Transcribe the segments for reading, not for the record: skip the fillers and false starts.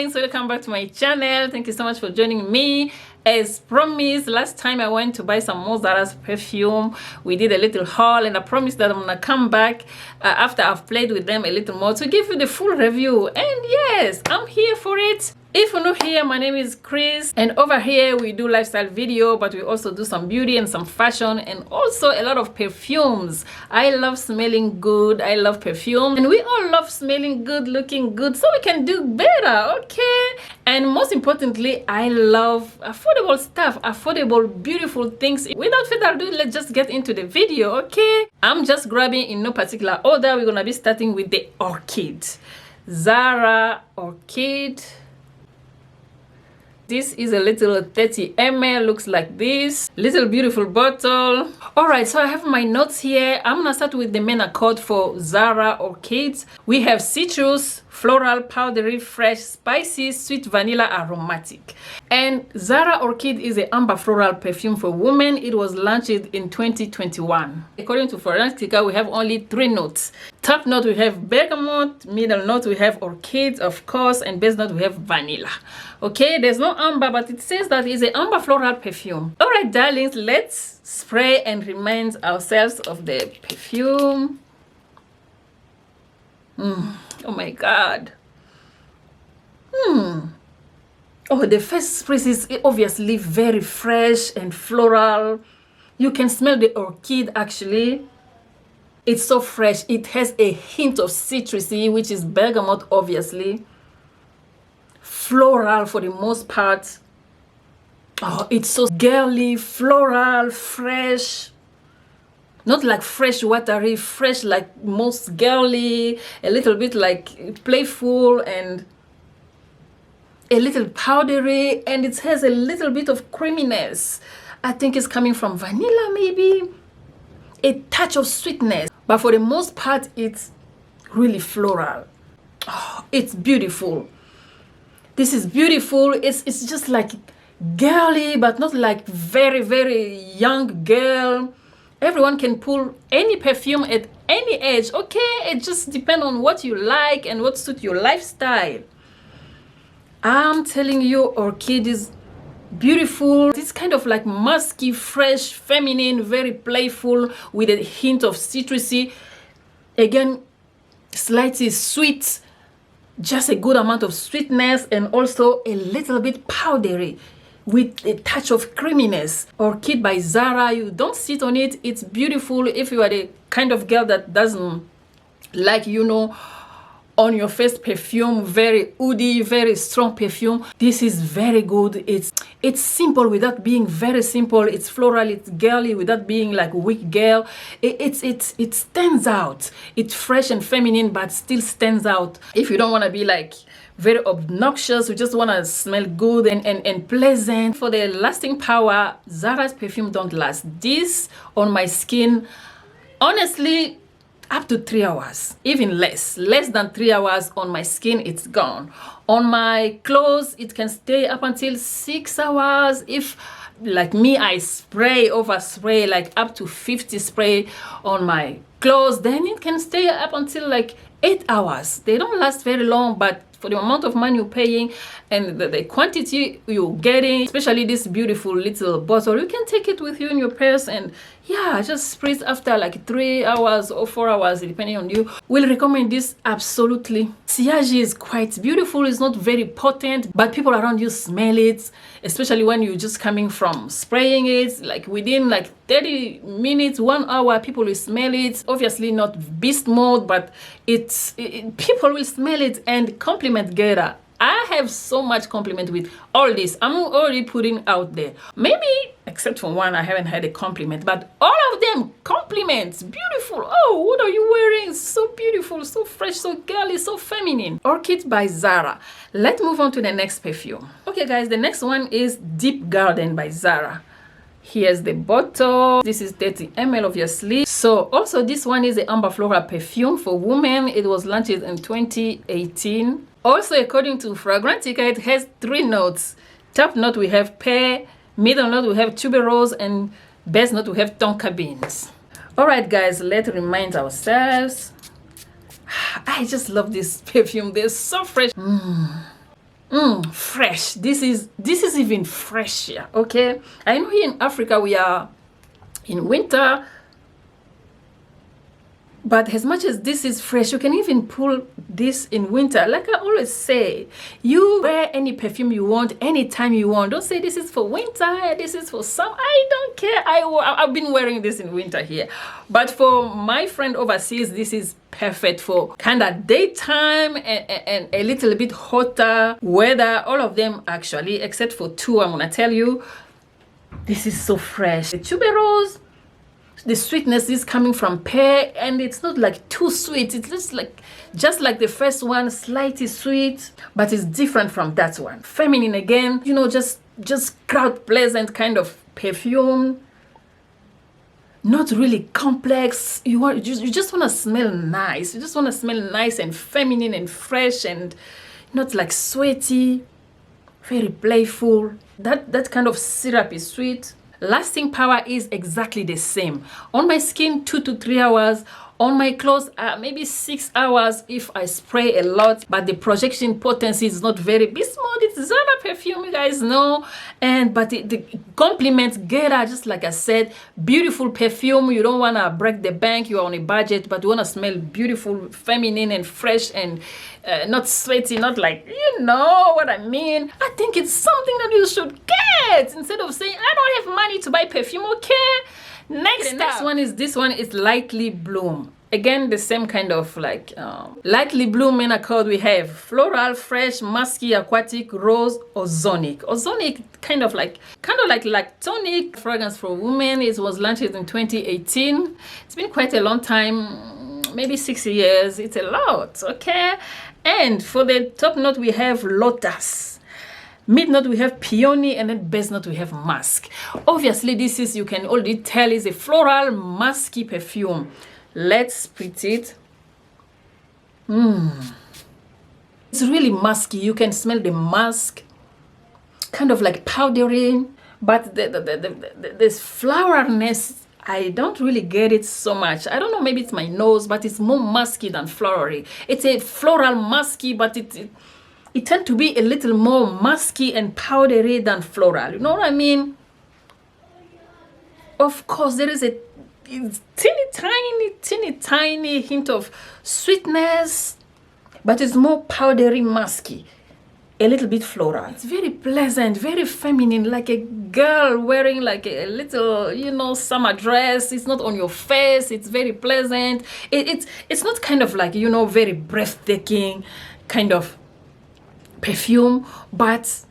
darlings, welcome back to my channel. Thank you so much for joining me. As promised, last time I went to buy some more ZARA's perfume. We did a little haul, and I promised that I'm gonna come back after I've played with them a little more to give you the full review. And yes, I'm here for it. If you're new here, my name is Chris, and over here we do lifestyle video, but we also do some beauty and some fashion, and also a lot of perfumes. I love smelling good. I love perfume, and we all love smelling good, looking good, so we can do better, okay? And most importantly, I love affordable stuff, affordable, beautiful things. Without further ado, let's just get into the video, okay? I'm just grabbing in no particular order. We're gonna be starting with the Orchid. ZARA Orchid. This is a little 30 ml, looks like this. Little beautiful bottle. Alright, so I have my notes here. I'm gonna start with the main accord for ZARA Orchids. We have citrus, floral, powdery, fresh, spicy, sweet, vanilla, aromatic. And ZARA Orchid is an amber floral perfume for women. It was launched in 2021. According to Fragrantica, we have only 3 notes. Top note we have bergamot, middle note we have orchid, of course, and base note we have vanilla. Okay, there's no amber, but it says that it's an amber floral perfume. All right, darlings, let's spray and remind ourselves of the perfume. Oh my God. Oh, the first spray is obviously very fresh and floral. You can smell the orchid actually. It's so fresh. It has a hint of citrusy, which is bergamot, obviously. Floral for the most part. Oh, it's so girly, floral, fresh. Not like fresh, watery, fresh like most girly. A little bit like playful and a little powdery. And it has a little bit of creaminess. I think it's coming from vanilla maybe. A touch of sweetness. But for the most part, it's really floral. Oh, it's beautiful. This is beautiful. It's just like girly, but not like very, very young girl. Everyone can pull any perfume at any age, okay? It just depends on what you like and what suits your lifestyle. I'm telling you, Orchid is beautiful. It's kind of like musky, fresh, feminine, very playful with a hint of citrusy. Again, slightly sweet, just a good amount of sweetness, and also a little bit powdery with a touch of creaminess. Orchid by ZARA, you don't sit on it. It's beautiful if you are the kind of girl that doesn't like, you know, on your face perfume, very woody, very strong perfume. This is very good. It's simple without being very simple. It's floral, it's girly without being like weak girl. It stands out. It's fresh and feminine, but still stands out. If you don't want to be like very obnoxious, you just want to smell good and pleasant. For the lasting power, ZARA's perfume don't last. This on my skin, honestly, up to 3 hours, even less than 3 hours on my skin, it's gone. On my clothes, it can stay up until 6 hours. If like me, I overspray like up to 50 spray on my clothes, then it can stay up until like 8 hours. They don't last very long, but for the amount of money you're paying and the quantity you're getting, especially this beautiful little bottle, you can take it with you in your purse and yeah, just spray it after like 3 hours or 4 hours, depending on you. We'll recommend this absolutely. Sillage is quite beautiful. It's not very potent, but people around you smell it, especially when you're just coming from spraying it. Like within like 30 minutes, 1 hour, people will smell it. Obviously not beast mode, but people will smell it and compliment Gara. I have so much compliment with all this. I'm already putting out there. Maybe, except for one, I haven't had a compliment, but all of them compliments. Beautiful. Oh, what are you wearing? So beautiful, so fresh, so girly, so feminine. Orchid by ZARA. Let's move on to the next perfume. Okay, guys, the next one is Deep Garden by ZARA. Here's the bottle. This is 30 ml, obviously. So also this one is the amber floral perfume for women. It was launched in 2018. Also, according to Fragrantica, it has 3 notes. Top note we have pear, middle note we have tuberose, and base note we have tonka beans. All right, guys, let's remind ourselves. I just love this perfume. They're so fresh. Fresh. This is even fresher. Okay, I know here in Africa we are in winter, but as much as this is fresh, you can even pull this in winter. Like I always say, you wear any perfume you want, anytime you want. Don't say this is for winter, this is for summer. I don't care. I've been wearing this in winter here. But for my friend overseas, this is perfect for kind of daytime and a little bit hotter weather. All of them actually, except for two, I'm gonna tell you. This is so fresh. The tuberose, the sweetness is coming from pear, and it's not like too sweet. It's just like the first one, slightly sweet, but it's different from that one. Feminine again, you know, just crowd pleasant kind of perfume. Not really complex. You just want to smell nice. You just want to smell nice and feminine and fresh and not like sweaty. Very playful. That kind of syrup is sweet. Lasting power is exactly the same. On my skin, 2 to 3 hours. On my clothes, maybe 6 hours if I spray a lot. But the projection potency is not very small. It's ZARA perfume, you guys know. But the compliments GARDENIA, just like I said, beautiful perfume. You don't want to break the bank. You are on a budget, but you want to smell beautiful, feminine, and fresh, and not sweaty, not like, you know what I mean. I think it's something that you should get instead of saying, I don't have money to buy perfume, okay? Next one is this one. Is Lightly Bloom. Again, the same kind of like Lightly Bloom in accord. We have floral, fresh, musky, aquatic, rose, ozonic. Ozonic kind of like lactonic fragrance for women. It was launched in 2018. It's been quite a long time, maybe 6 years. It's a lot, okay? And for the top note, we have lotus. Mid note we have peony, and then base note we have musk. Obviously this is, you can already tell, is a floral musky perfume. Let's split it. It's really musky. You can smell the musk, kind of like powdery, but this floralness, I don't really get it so much. I don't know, maybe it's my nose, but it's more musky than floral. It's a floral musky, but it tends to be a little more musky and powdery than floral. You know what I mean? Of course, there is a teeny tiny hint of sweetness, but it's more powdery, musky, a little bit floral. It's very pleasant, very feminine, like a girl wearing like a little, you know, summer dress. It's not on your face. It's very pleasant. It's not kind of like, you know, very breathtaking kind of perfume, but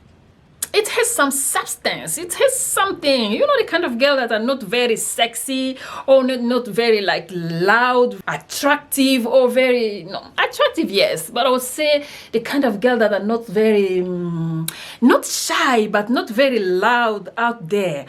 it has some substance. It has something, you know, the kind of girl that are not very sexy or not very like loud, attractive, or very, no, attractive, yes, but I would say the kind of girl that are not very, not shy, but not very loud out there.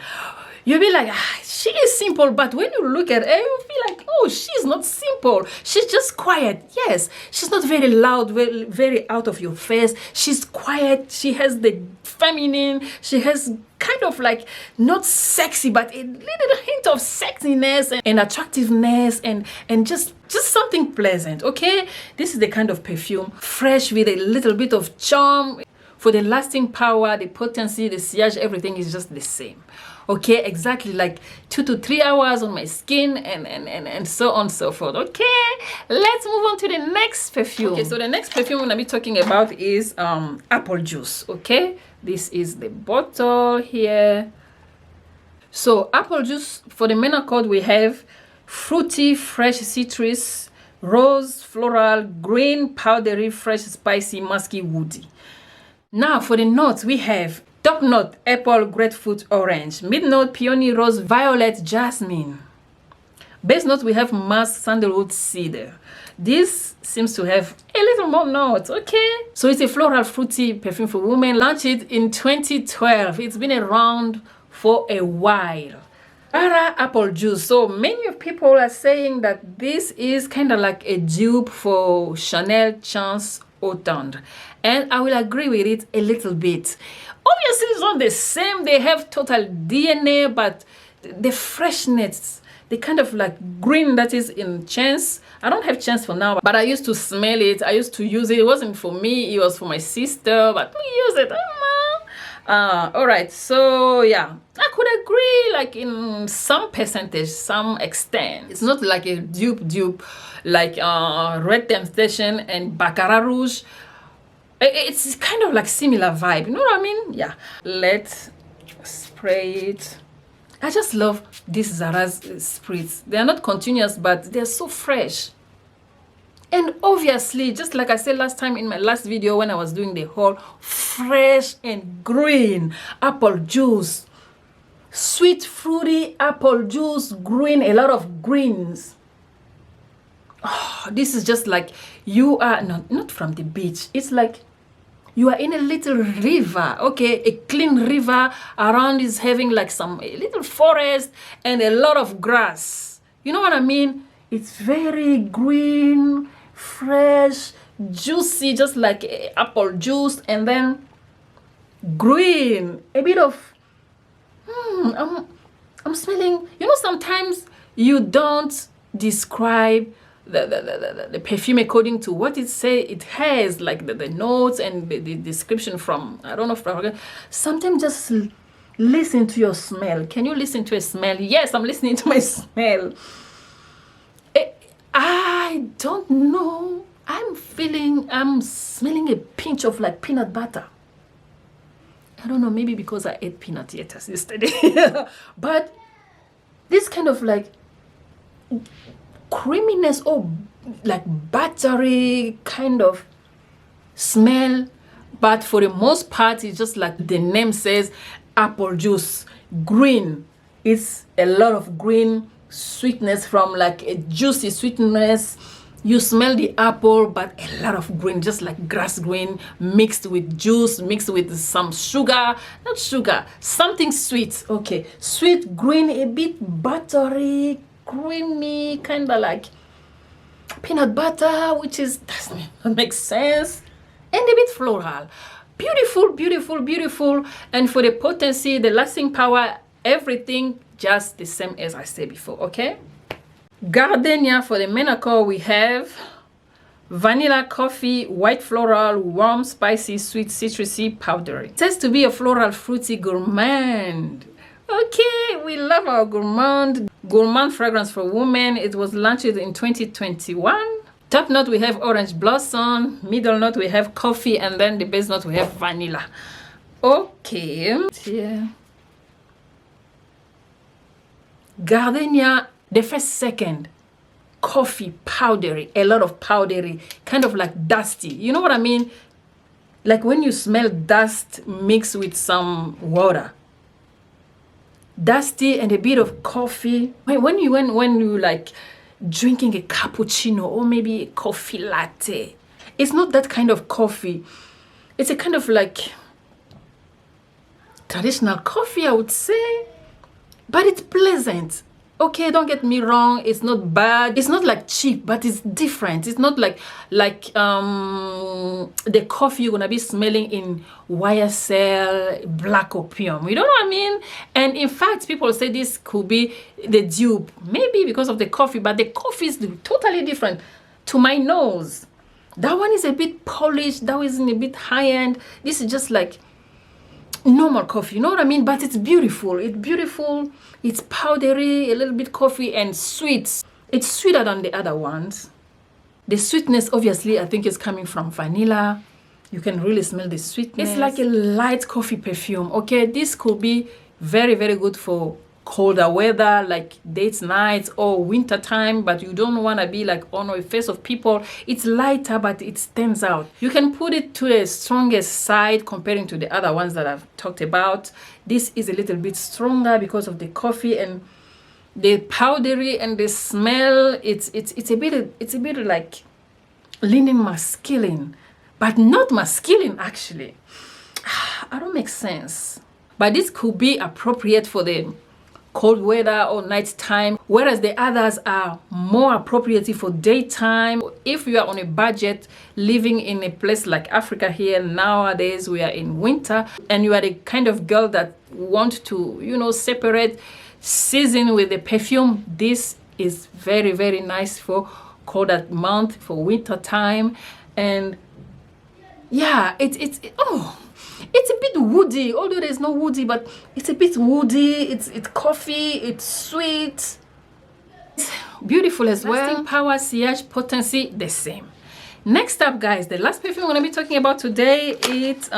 You'll be like, she is simple, but when you look at her, you feel like, oh, she's not simple. She's just quiet. Yes, she's not very loud, very out of your face. She's quiet. She has the feminine. She has kind of like not sexy, but a little hint of sexiness and attractiveness and just something pleasant, okay? This is the kind of perfume, fresh with a little bit of charm. For the lasting power, the potency, the sillage, everything is just the same. Okay, exactly like 2 to 3 hours on my skin and so on and so forth. Okay, let's move on to the next perfume. Okay, so the next perfume I'm gonna be talking about is apple juice. Okay, this is the bottle here. So apple juice, for the main accord we have fruity, fresh citrus, rose, floral, green, powdery, fresh, spicy, musky, woody. Now for the notes we have top note, apple, grapefruit, orange. Mid note, peony, rose, violet, jasmine. Base note, we have musk, sandalwood, cedar. This seems to have a little more notes, okay? So it's a floral, fruity perfume for women. Launched in 2012. It's been around for a while. ZARA apple juice. So many of people are saying that this is kind of like a dupe for Chanel Chance Autumn. And I will agree with it a little bit. Obviously, it's not the same. They have total DNA, but the freshness the kind of like green that is in Chance. I don't have Chance for now, but I used to smell it. I used to use it. It wasn't for me, it was for my sister, but we use it. All right, so yeah, I could agree like in some percentage, some extent. It's not like a dupe like Red Temptation and Baccarat Rouge. It's kind of like similar vibe, you know what I mean? Yeah, let's spray it. I just love these Zara's sprays. They are not continuous, but they're so fresh. And obviously, just like I said last time in my last video when I was doing the haul, fresh and green apple juice, sweet fruity apple juice, green, a lot of greens. Oh, this is just like you are not from the beach. It's like you are in a little river, okay, a clean river. Around is having like a little forest and a lot of grass. You know what I mean? It's very green, fresh, juicy, just like apple juice, and then green, a bit of I'm smelling, you know, sometimes you don't describe the perfume according to what it say it has, like the notes and the description from, I don't know, from sometimes just listen to your smell. Can you listen to a smell? Yes, I'm listening to my smell. I don't know, I'm smelling a pinch of like peanut butter. I don't know, maybe because I ate peanut yesterday. But this kind of like creaminess or like buttery kind of smell, but for the most part it's just like the name says, apple juice, green. It's a lot of green sweetness, from like a juicy sweetness. You smell the apple, but a lot of green, just like grass green mixed with juice, mixed with some sugar, not sugar, something sweet. Okay, sweet green, a bit buttery, creamy, kind of like peanut butter, which is doesn't make sense, and a bit floral. Beautiful, beautiful, beautiful. And for the potency, the lasting power, everything just the same as I said before. Okay, Gardenia. For the main accord, we have vanilla, coffee, white floral, warm, spicy, sweet, citrusy, powdery. It says to be a floral, fruity gourmand. Okay, we love our gourmand fragrance for women. It was launched in 2021. Top note we have orange blossom, middle note we have coffee, and then the base note we have vanilla. Okay, yeah. Gardenia, the first second, coffee, powdery, a lot of powdery, kind of like dusty. You know what I mean? Like when you smell dust mixed with some water. Dusty and a bit of coffee. When you like drinking a cappuccino or maybe a coffee latte, it's not that kind of coffee. It's a kind of like traditional coffee, I would say, but it's pleasant. Okay, don't get me wrong, it's not bad. It's not like cheap, but it's different. It's not like the coffee you're gonna be smelling in YSL, Black Opium. You know what I mean? And in fact, people say this could be the dupe, maybe because of the coffee, but the coffee is totally different to my nose. That one is a bit polished, that one is a bit high-end. This is just like normal coffee, you know what I mean? But it's beautiful. It's beautiful. It's powdery, a little bit coffee, and sweet. It's sweeter than the other ones. The sweetness, obviously, I think is coming from vanilla. You can really smell the sweetness. It's like a light coffee perfume. Okay, this could be very, very good for colder weather, like date nights or winter time, but you don't want to be like on the face of people. It's lighter, but it stands out. You can put it to the strongest side comparing to the other ones that I've talked about. This is a little bit stronger because of the coffee and the powdery and the smell. It's a bit like leaning masculine, but not masculine actually. I don't make sense. But this could be appropriate for the cold weather or night time, whereas the others are more appropriate for daytime. If you are on a budget, living in a place like Africa here nowadays, we are in winter, and you are the kind of girl that want to, you know, separate season with the perfume. This is very, very nice for colder month, for winter time. And yeah, it's a bit woody, although there's no woody, but it's a bit woody. It's coffee, it's sweet, it's beautiful as well. Lasting power, sillage, potency, the same. Next up, guys, the last perfume I'm going to be talking about today, it's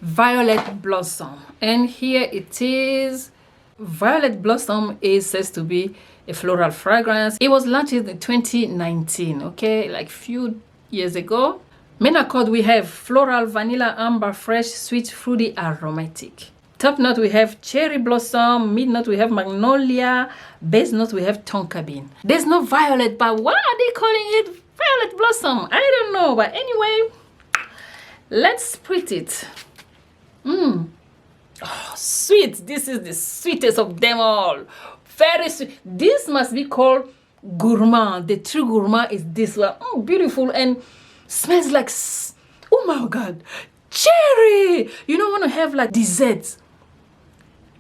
Violet Blossom. And here it is. Violet Blossom is says to be a floral fragrance. It was launched in 2019, okay, like few years ago. Main accord, we have floral, vanilla, amber, fresh, sweet, fruity, aromatic. Top note, we have cherry blossom. Mid note, we have magnolia. Base note, we have tonka bean. There's no violet, but why are they calling it Violet Blossom? I don't know, but anyway, let's sprit it. Oh, sweet. This is the sweetest of them all. Very sweet. This must be called gourmand. The true gourmand is this one. Beautiful and smells like, oh my God, cherry. You don't want to have like desserts.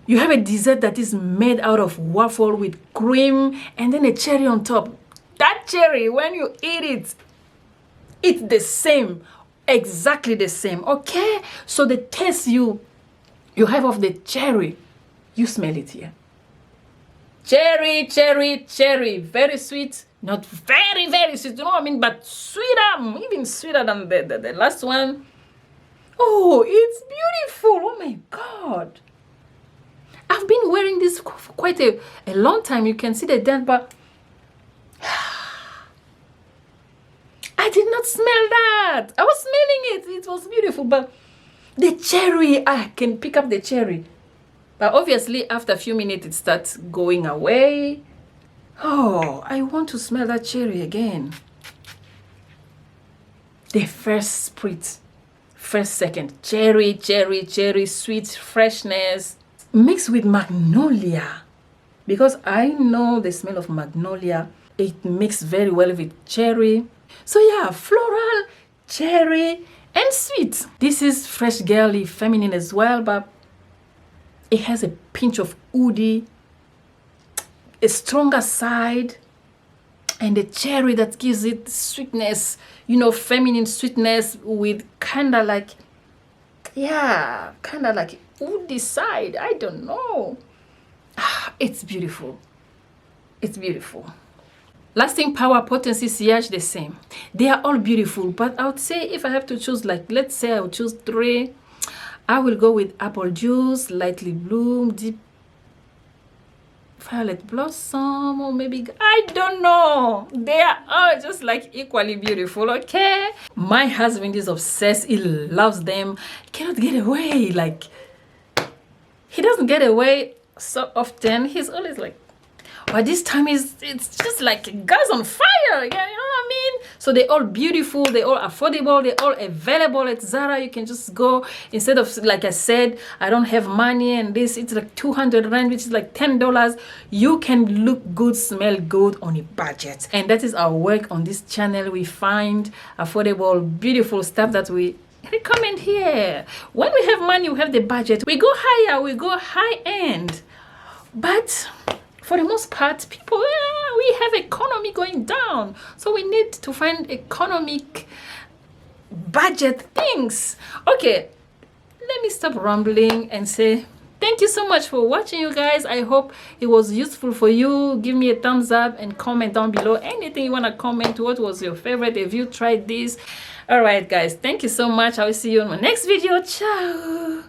You have a dessert that is made out of waffle with cream and then a cherry on top. That cherry, when you eat it, it's the same, exactly the same, okay? So the taste you have of the cherry, you smell it here. Cherry, cherry, cherry, very sweet, not very, very sweet, you know what I mean? But sweeter, even sweeter than the last one. Oh, it's beautiful, oh my God. I've been wearing this for quite a long time. You can see the dent, but I did not smell that. I was smelling it. It was beautiful, but the cherry, I can pick up the cherry. But obviously, after a few minutes, it starts going away. Oh, I want to smell that cherry again. The first sprit, first second, cherry, cherry, cherry, sweet freshness, mixed with magnolia. Because I know the smell of magnolia. It mixes very well with cherry. So yeah, floral, cherry, and sweet. This is fresh, girly, feminine as well, but it has a pinch of woody, a stronger side, and the cherry that gives it sweetness, you know, feminine sweetness with kind of like, yeah, kind of like woody side. I don't know. It's beautiful. It's beautiful. Lasting power, potency, sillage, the same. They are all beautiful, but I would say if I have to choose, like, let's say I would choose 3, I will go with apple juice, lightly bloom, deep violet blossom, or maybe, I don't know. They are all just like equally beautiful, okay? My husband is obsessed. He loves them. He cannot get away. Like, he doesn't get away so often. He's always like, but this time it's just like guys on fire. Yeah, you know what I mean? So they're all beautiful, they're all affordable, they're all available at Zara. You can just go, instead of, like I said, I don't have money and this, it's like 200 rand, which is like $10. You can look good, smell good on a budget. And that is our work on this channel. We find affordable, beautiful stuff that we recommend here. When we have money, we have the budget, we go higher, we go high end. But for the most part, people, we have economy going down. So we need to find economic budget things. Okay, let me stop rambling and say thank you so much for watching, you guys. I hope it was useful for you. Give me a thumbs up and comment down below anything you want to comment. What was your favorite if you tried this? All right, guys, thank you so much. I will see you in my next video. Ciao.